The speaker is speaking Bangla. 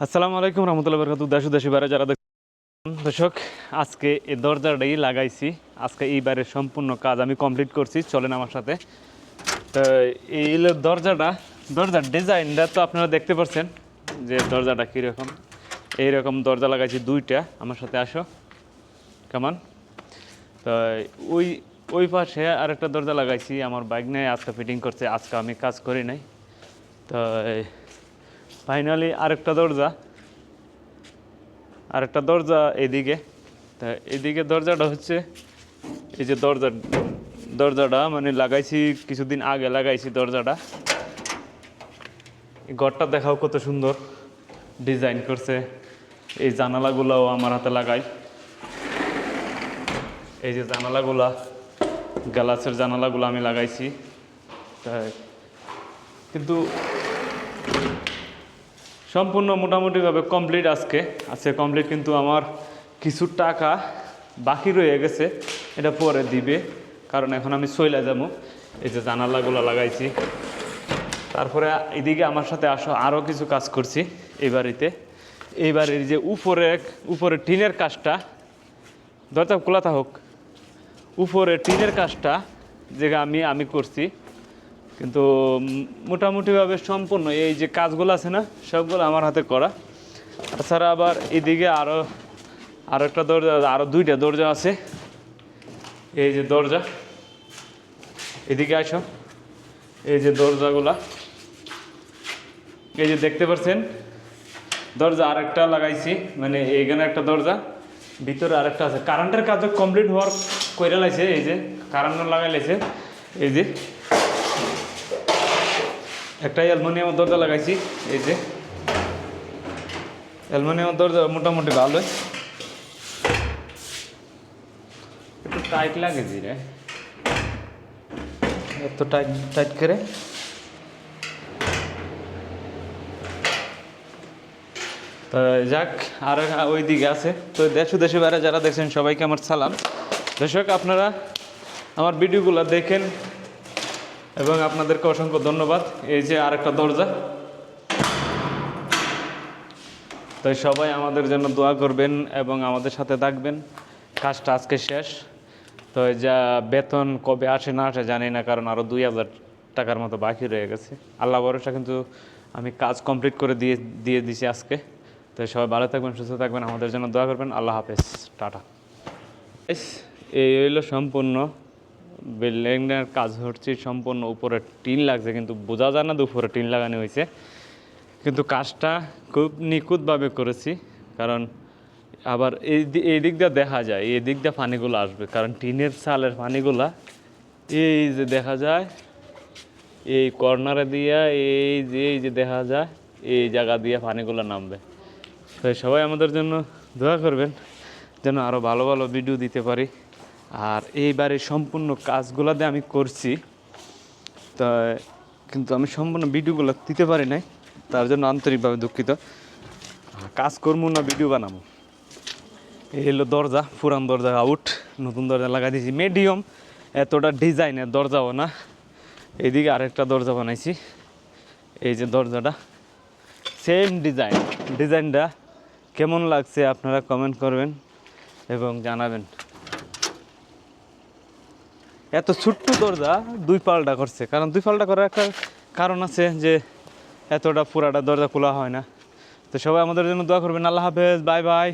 আসসালামু আলাইকুম রহমতুল্লাহ বরকাত দেশ দেশি বাইরে যারা দেখুন দর্শক, আজকে এই দরজাটাই লাগাইছি। আজকে এই বাইরের সম্পূর্ণ কাজ আমি কমপ্লিট করছি, চলেন আমার সাথে। তো এই দরজার ডিজাইনটা তো আপনারা দেখতে পাচ্ছেন যে দরজাটা কীরকম। এইরকম দরজা লাগাইছি দুইটা, আমার সাথে আসো কেমন। তো ওই ওই পাশে আরেকটা দরজা লাগাইছি, আমার বাইক নিয়ে আজকে ফিটিং করছে, আজকে আমি কাজ করি নাই। তো ফাইনালি আরেকটা দরজা এদিকে। তা এদিকে দরজাটা হচ্ছে এই যে দরজাটা মানে লাগাইছি কিছুদিন আগে লাগাইছি দরজাটা। এই ঘরটা দেখাও কত সুন্দর ডিজাইন করছে। এই জানালাগুলোও আমার হাতে লাগাই। এই যে গ্লাসের জানালাগুলো আমি লাগাইছি। তাই কিন্তু সম্পূর্ণ মোটামুটিভাবে কমপ্লিট আজকে কমপ্লিট, কিন্তু আমার কিছু টাকা বাকি রয়ে গেছে, এটা পরে দিবে, কারণ এখন আমি চইলা যাবো। এই যে জানালাগুলো লাগাইছি, তারপরে এদিকে আমার সাথে আসো, আরও কিছু কাজ করছি এই বাড়ির যে উপরে টিনের কাজটা, দরজা খোলাতা হোক, উপরে টিনের কাজটা যে আমি করছি, কিন্তু মোটামুটিভাবে সম্পূর্ণ এই যে কাজগুলো আছে না, সবগুলো আমার হাতে করা। তাছাড়া আবার এদিকে আরও একটা দরজা, আরও দুইটা দরজা আছে। এই যে দরজা, এদিকে আসো, এই যে দরজাগুলা, এই যে দেখতে পাচ্ছেন দরজা আরেকটা লাগাইছি, মানে এইখানে একটা দরজা, ভিতরে আরেকটা আছে। কারেন্টের কাজ কমপ্লিট হওয়ার কইরা লাইছে, এই যে কারেন্ট লাগাই লাইছে। এই যে একটা অ্যালুমিনিয়ামের দরজা লাগাইছি, এই যে অ্যালুমিনিয়ামের দরজা মোটামুটি ভালোই। একটু টাইট লাগেছি রে, এত টাইট করে। তো যাক, আর ওই দিকে আছে। তো দেশে বাইরে যারা দেখছেন সবাইকে আমার সালাম। দর্শক, আপনারা আমার ভিডিওগুলো দেখেন এবং আপনাদেরকে অসংখ্য ধন্যবাদ। এই যে আরেকটা দরজা। তো সবাই আমাদের জন্য দোয়া করবেন এবং আমাদের সাথে থাকবেন। কাজটা আজকে শেষ। তো যা বেতন কবে আসে না আসে জানি না, কারণ আরও 2000 টাকার মতো বাকি রয়ে গেছে। আল্লাহ ভরসা, কিন্তু আমি কাজ কমপ্লিট করে দিয়ে দিছি আজকে। তো সবাই ভালো থাকবেন, সুস্থ থাকবেন, আমাদের জন্য দোয়া করবেন। আল্লাহ হাফেজ, টাটা। এই হইলো সম্পূর্ণ বিল্ডিংয়ের কাজ হচ্ছে, সম্পূর্ণ উপরে টিন লাগছে, কিন্তু বোঝা যায় না তো উপরে টিন লাগানো হয়েছে। কিন্তু কাজটা খুব নিখুঁতভাবে করেছি, কারণ আবার এই দিক দিয়ে দেখা যায়, এই দিক দিয়ে পানিগুলো আসবে, কারণ টিনের চালের পানিগুলা এই যে দেখা যায়, এই কর্নারে দিয়া এই যে দেখা যায়, এই জায়গা দিয়ে পানিগুলো নামবে। তো সবাই আমাদের জন্য দোয়া করবেন যেন আরও ভালো ভালো ভিডিও দিতে পারি। আর এই বাড়ির সম্পূর্ণ কাজগুলো দিয়ে আমি করছি, তা কিন্তু আমি সম্পূর্ণ ভিডিওগুলো দিতে পারি নাই, তার জন্য আন্তরিকভাবে দুঃখিত। কাজ করবো না, ভিডিও বানাবো। এই হলো দরজা, পুরান দরজা আউট, নতুন দরজা লাগাই দিয়েছি মিডিয়াম, এতটা ডিজাইনের দরজাও না। এইদিকে আরেকটা দরজা বানাইছি, এই যে দরজাটা সেম ডিজাইনটা কেমন লাগছে আপনারা কমেন্ট করবেন এবং জানাবেন। এত ছোট্ট দরজা 2 পাল্টা করছে, কারণ 2 পাল্টা করার একটা কারণ আছে, যে এতটা পুরাটা দরজা খোলা হয় না। তো সবাই আমাদের জন্য দোয়া করবেন। আল্লাহ হাফেজ, বাই বাই।